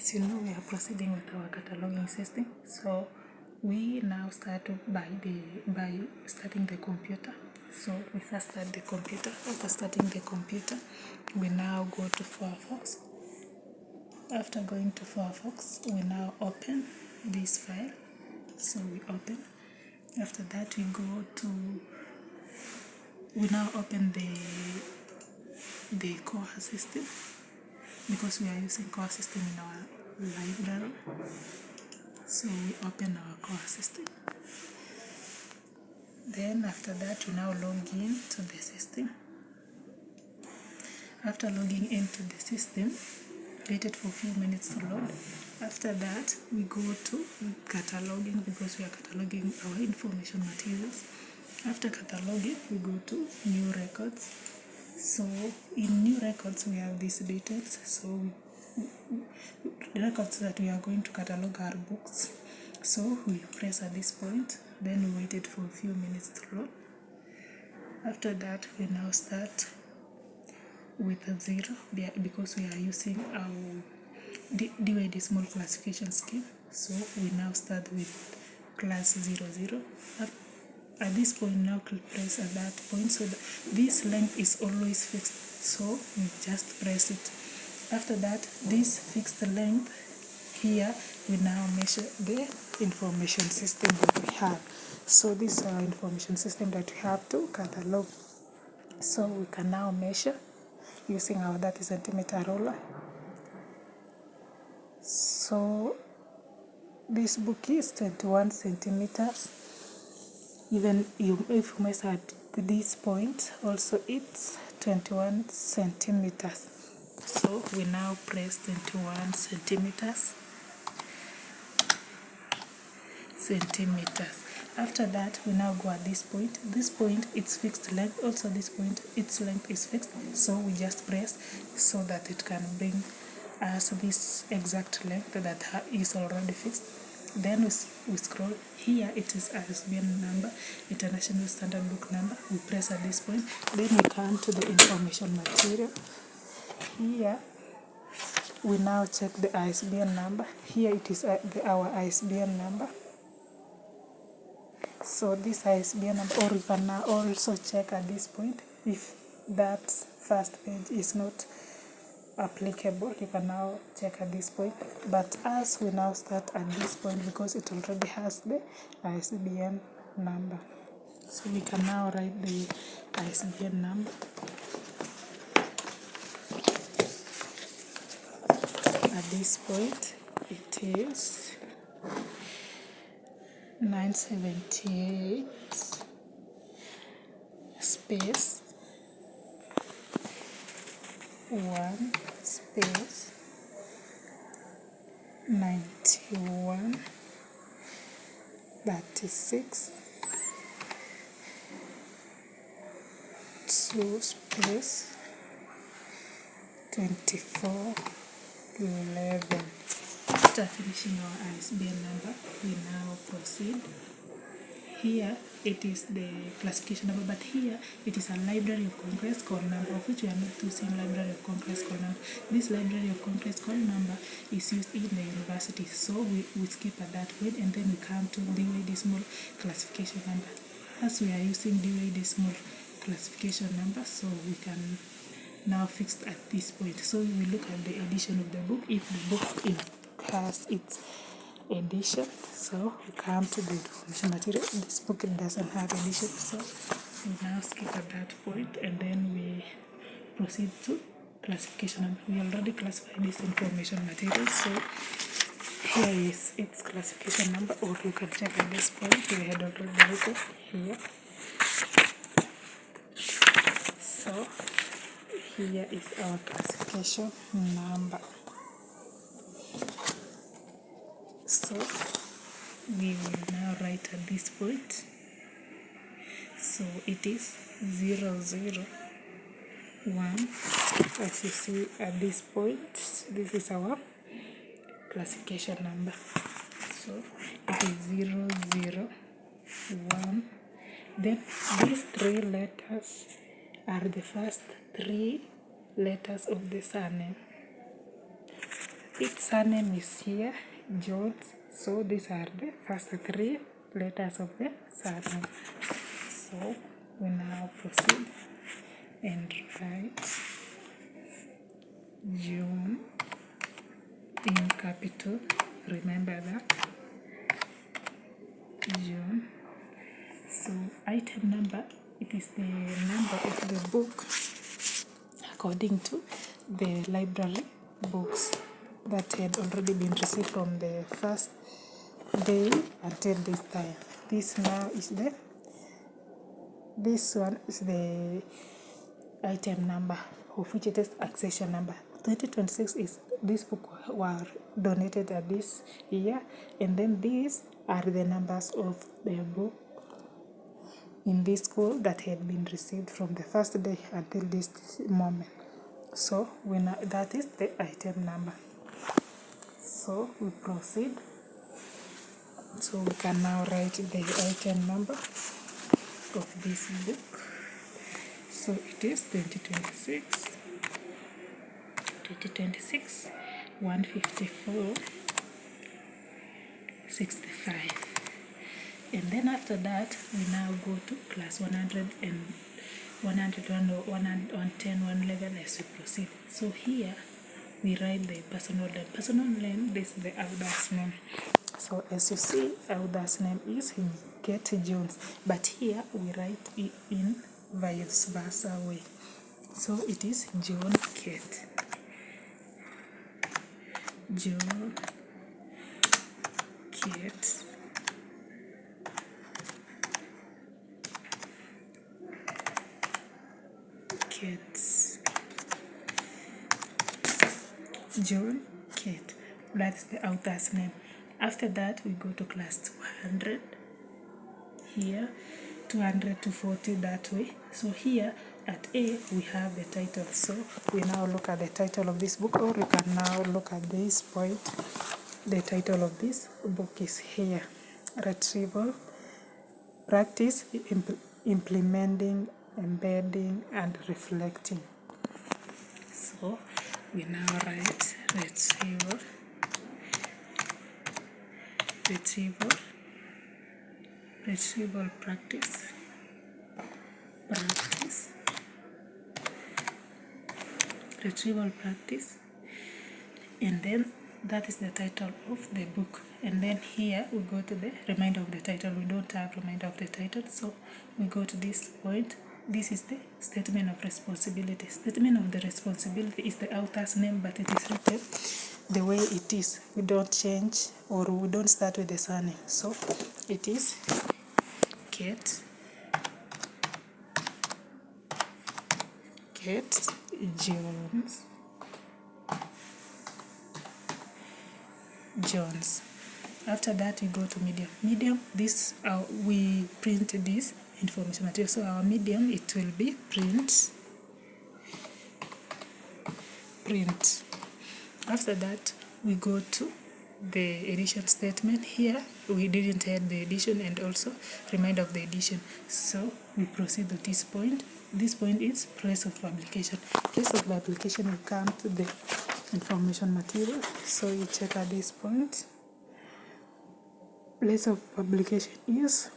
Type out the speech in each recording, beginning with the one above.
as you know, we are proceeding with our cataloging system. So we now start by starting the computer. So we first start the computer. After starting the computer, we now go to Firefox. After going to Firefox, we now open this file. So we open. After that, we now open the KOHA system, because we are using KOHA system in our library. So we open our KOHA system. Then after that, we now log in to the system. After logging into the system, wait it for a few minutes to load. After that, we go to cataloging, because we are cataloging our information materials. After cataloging, we go to new records. So in new records, we have these details. So the records that we are going to catalog are books. So we press at this point, then we waited for a few minutes to load. After that, we now start with a 0, because we are using our DYD small classification scheme. So we now start with class 00. At this point, now press at that point, so that this length is always fixed, so we just press it. After that, this fixed length here, we now measure the information system that we have. So this is our information system that we have to catalog. So we can now measure using our 30 centimeter ruler. So this book is 21 centimeters. Even if you measure at this point, also it's 21 centimeters. So we now press 21 centimeters. After that, we now go at this point. This point, it's fixed length. Also this point, its length is fixed. So we just press so that it can bring us this exact length that is already fixed. Then we scroll. Here it is ISBN number, International Standard Book number. We press at this point. Then we come to the information material. Here we now check the ISBN number. Here it is our ISBN number. So this ISBN number, or you can now also check at this point if that first page is not applicable. You can now check at this point, but as we now start at this point, because it already has the ISBN number, so we can now write the ISBN number. At this point, it is 978 space 1 space 91 36 2 space 24 11. After finishing our ISBN number, we now proceed. Here it is the classification number, but here it is a Library of Congress call number, of which we are not using Library of Congress call number. This Library of Congress call number is used in the university, so we skip at that point, and then we come to DYD small classification number. As we are using DYD small classification number, so we can now fix at this point. So we look at the edition of the book, if the book has its edition. So we come to the information material. This book doesn't have edition, so we now skip at that point, and then we proceed to classification number. We already classified this information material, so here is its classification number, or you can check at this point. We had already written here. So here is our classification number. So we will now write at this point. So it is 001. As you see at this point, this is our classification number. So it is 001. Then these 3 letters are the first 3 letters of the surname. Its surname is here, Jones. So these are the first 3 letters of the surname. So we now proceed and write June in capital. Remember that, June. So item number, it is the number of the book according to the library books that had already been received from the first day until this time. This one is the item number, of which it is accession number. 2026 is this book were donated at this year, and then these are the numbers of the book in this school that had been received from the first day until this moment. So that is the item number. So we proceed. So we can now write the item number of this book. So it is 2026 154 65. And then after that, we now go to class 100 and 101, 110, 111 as we proceed. So here we write the personal name. Personal name, this is the author's name. So as you see, author's name is Kate Jones, but here we write it in vice versa way. So it is John Kate. John Kate. Kate. John Kate. That's the author's name. After that, we go to class 200. Here, 200 to 40 that way. So here at A, we have the title. So we now look at the title of this book, or we can now look at this point. The title of this book is here. Retrieval, Practice, Implementing, Embedding, and Reflecting. So we now write retrieval, practice, retrieval practice, and then that is the title of the book. And then here we go to the remainder of the title. We don't have remainder of the title, so we go to this point. This is the statement of responsibility. Statement of the responsibility is the author's name, but it is written the way it is. We don't change, or we don't start with the surname. So it is Kate Jones. After that, we go to medium. Medium, this we print this information material. So our medium, it will be print. After that, we go to the edition statement. Here we didn't add the edition and also reminder of the edition, so we proceed to this point. This point is place of publication. Place of publication, we come to the information material, so you check at this point. Place of publication is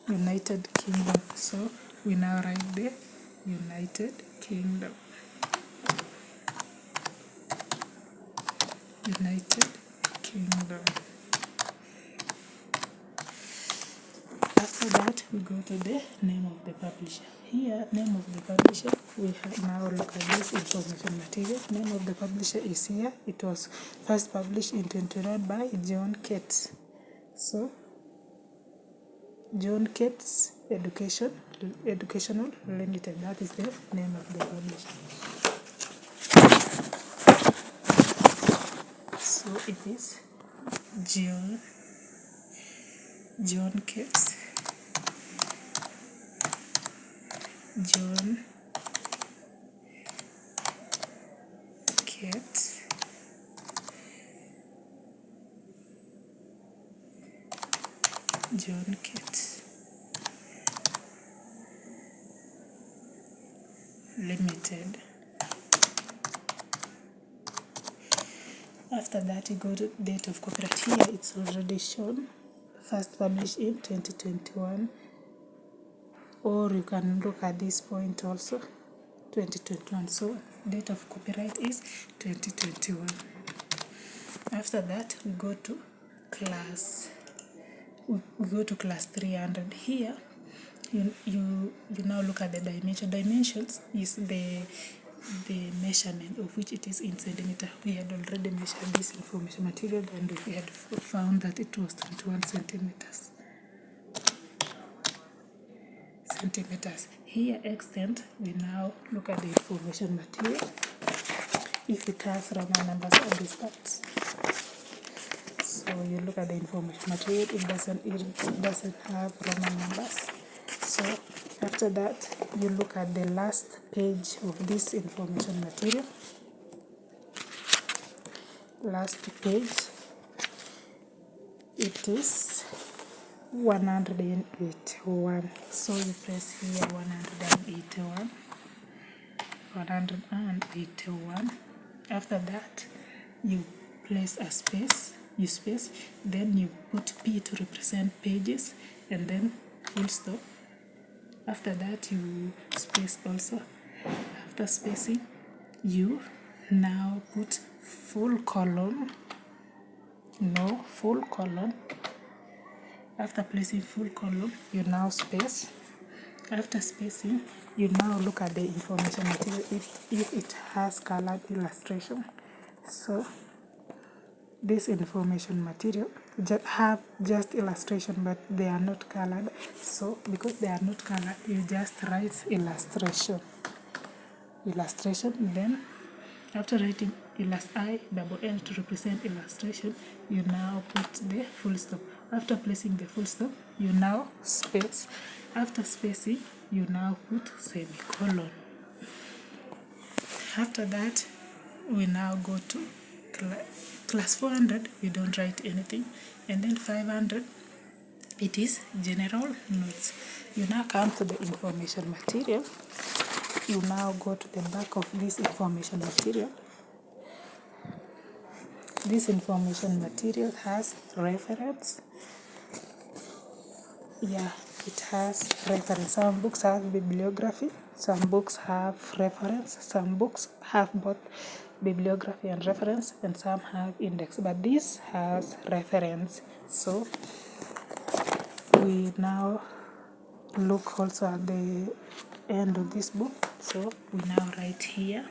United Kingdom, so we now write the United Kingdom. After that, we go to the name of the publisher. Here, name of the publisher, we now look at this information material. Name of the publisher is here. It was first published in 2021 by John Cates. So, John Cates Educational Limited. That is the name of the publisher. So it is John Cates. John Cates Limited. After that, you go to date of copyright. Here it's already shown, first published in 2021, or you can look at this point also, 2021. So date of copyright is 2021. After that, we go to class 300. Here you now look at the dimension. Dimensions is the measurement of which it is in centimeter. We had already measured this information material and we had found that it was 21 centimeters. Here extent, we now look at the information material. If it has Roman numbers at this part, so you look at the information material, it doesn't have Roman numbers. So after that, you look at the last page of this information material. Last page, it is 181. So you press here 181. After that, you place a space, then you put P to represent pages, and then full stop. After that, you space also. After spacing, you now put full colon. After placing full column, you now space. After spacing, you now look at the information material if it has colored illustration. So this information material have just illustration, but they are not colored. So because they are not colored, you just write illustration. Then after writing I-double-L to represent illustration, you now put the full stop. After placing the full stop, you now space. After spacing, you now put semicolon. After that, we now go to class 400, we don't write anything. And then 500, it is general notes. You now come to the information material. You now go to the back of this information material. This information material has reference. Yeah, it has reference. Some books have bibliography, some books have reference, some books have both bibliography and reference, and some have index, but this has reference. So we now look also at the end of this book. So we now write here,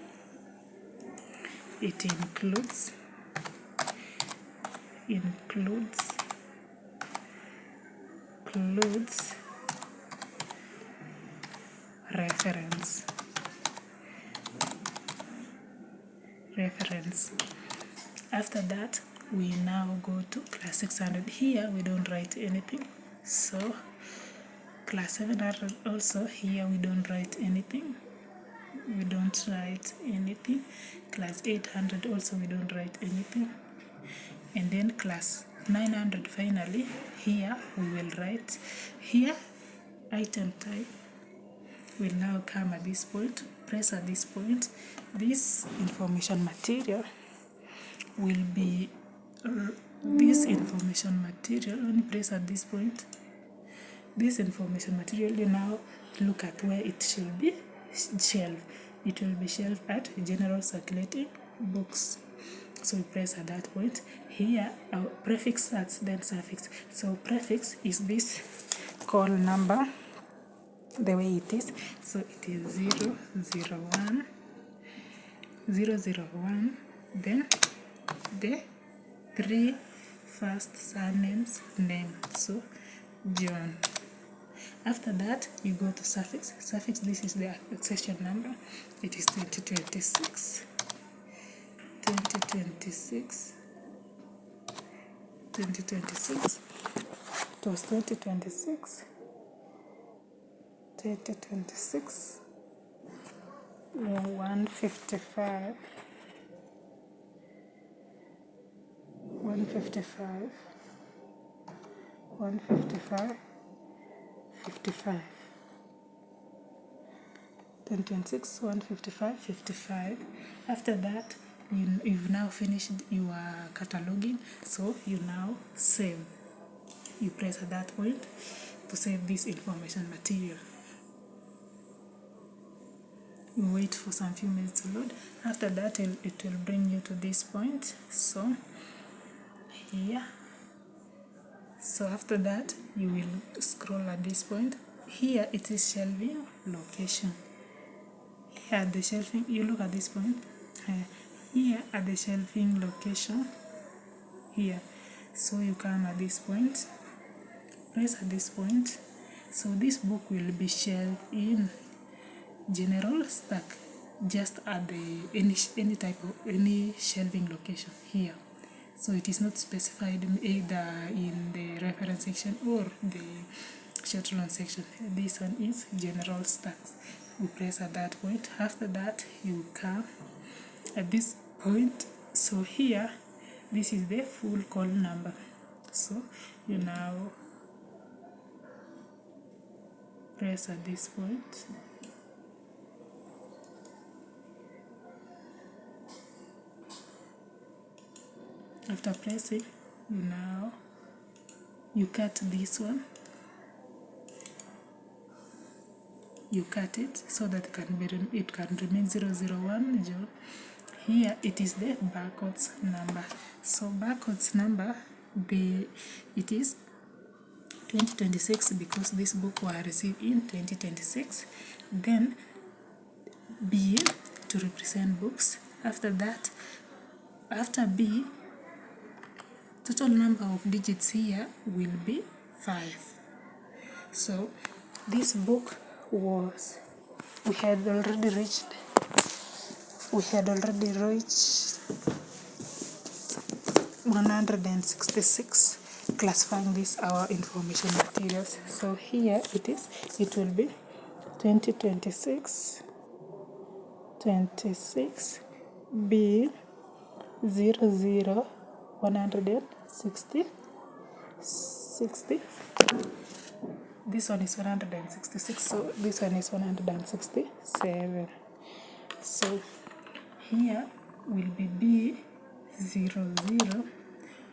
it includes reference. After that, we now go to class 600. Here we don't write anything. So class 700 also, here we don't write anything. Class 800 also, we don't write anything. And then class 900 finally, here we will write. Here item type will now come at this point. Press at this point. This information material will be when you press at this point, this information material, you now look at where it should be shelved. It will be shelved at general circulating books. So we press at that point. Here our prefix starts, then suffix. So prefix is this call number, the way it is. So it is 001, then the 3 first surnames name. So John. After that, you go to suffix. Suffix, this is the accession number. It is 2026. It was 2026. 155. 55. 1026, 155, 55. After that, you've now finished your cataloging, so you now save. You press at that point to save this information material. You wait for some few minutes to load. After that, it will bring you to this point. So here, so after that you will scroll at this point. Here it is shelving location. Here at the shelving, you look at this point. Here at the shelving location, here, so you come at this point, press at this point. So this book will be shelved in general stack, just at the any type of any shelving location here. So it is not specified either in the reference section or the Shetland section. This one is general stacks. We press at that point. After that, you come at this point. So here, this is the full call number. So you now press at this point. After pressing, you cut this one. You cut it so that it can remain 001. Here it is the barcodes number. So barcodes number, it is 2026 because this book was received in 2026. Then B to represent books. After that, after B, total number of digits here will be 5. So this book was, we had already reached 166, classifying this our information materials. So here it will be 2026 B 160. This one is 166, so this one is 167. So here will be B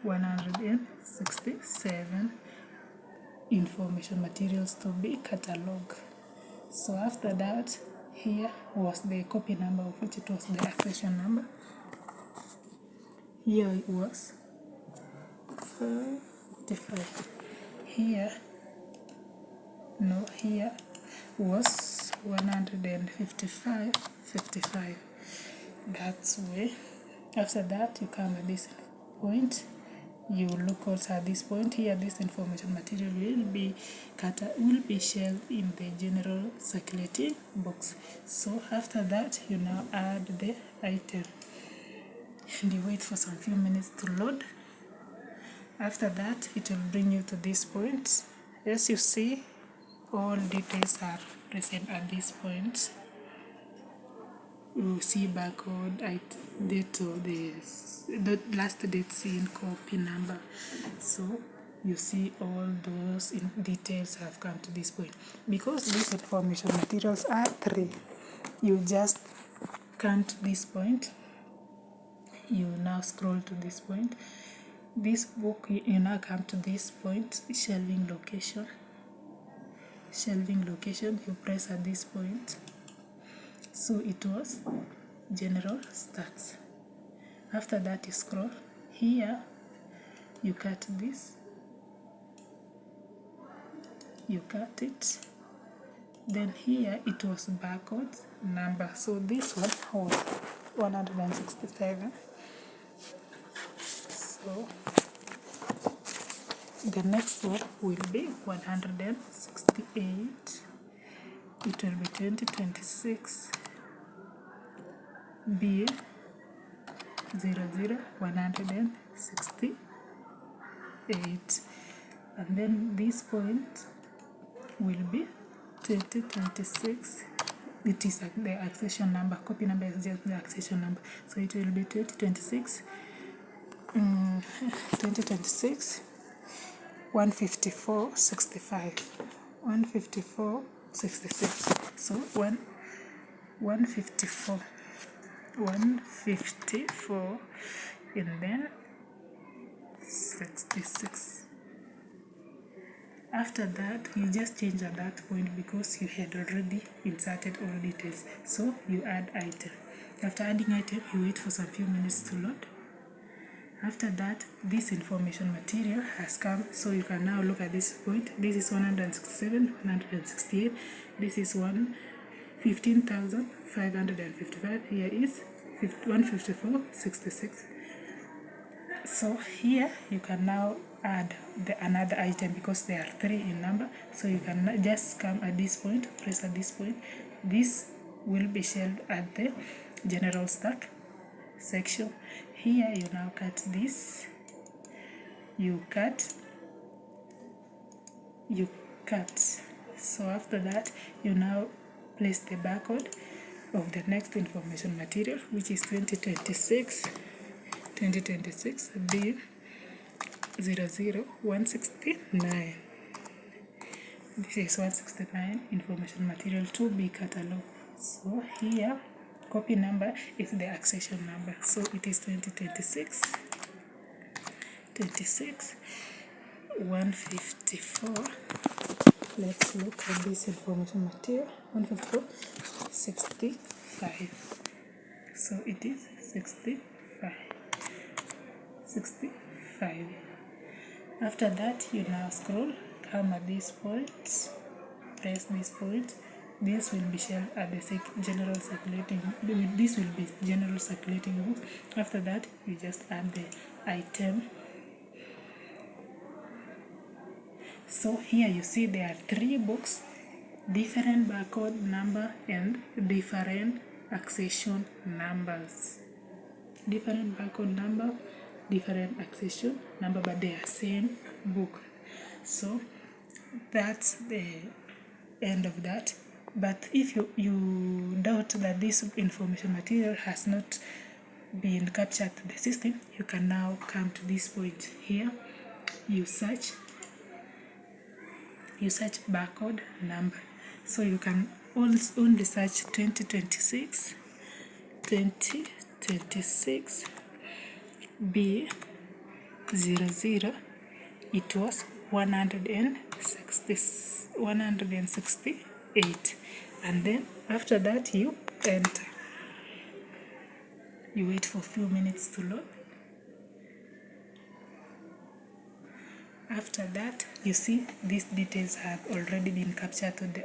167 information materials to be cataloged. So after that, here was the copy number, of which it was the accession number. Here it was 55. Here was 155. That's way. After that, you come at this point. You look also at this point. Here, this information material will be shelved in the general circulating box. So after that, you now add the item and you wait for some few minutes to load. After that, it will bring you to this point. As you see, all details are present at this point. You see barcode, date of the last date seen, copy number. So you see all those details have come to this point. Because these information materials are 3, you just count this point. You now scroll to this point. This book, you now come to this point, shelving location. You press at this point. So it was general stacks. After that, you scroll. Here you cut this, you cut it. Then here it was barcode number. So this one was 167. So the next one will be 168. It will be 2026 B 168. And then this point will be 2026. It is the accession number. Copy number is just the accession number. So it will be 2026 154.65. 154.66. So 154. 154 and then 66. After that, you just change at that point because you had already inserted all details. So you add item. After adding item, you wait for some few minutes to load. After that, this information material has come, so you can now look at this point. This is 167, 168. This is 15,555. Here is 154.66. So here you can now add another item because there are 3 in number. So you can just come at this point, press at this point. This will be shelved at the general stack section. Here you now cut this. You cut. So after that, you now place the barcode of the next information material, which is 2026 B 00169. This is 169 information material to be catalog. So here copy number is the accession number, so it is 2026 154. Let's look at this information material. 154.65. So it is 65. After that, you now scroll, come at this point, press this point. This will be shelved at the general circulating. This will be general circulating book. After that, you just add the item. So here you see there are 3 books, different barcode number and different accession numbers. Different barcode number, different accession number, but they are same book. So that's the end of that. But if you doubt that this information material has not been captured to the system, you can now come to this point here. You search barcode number. So you can only search 2026 B 00. It was 168, and then after that you enter. You wait for a few minutes to load. After that, you see these details have already been captured to the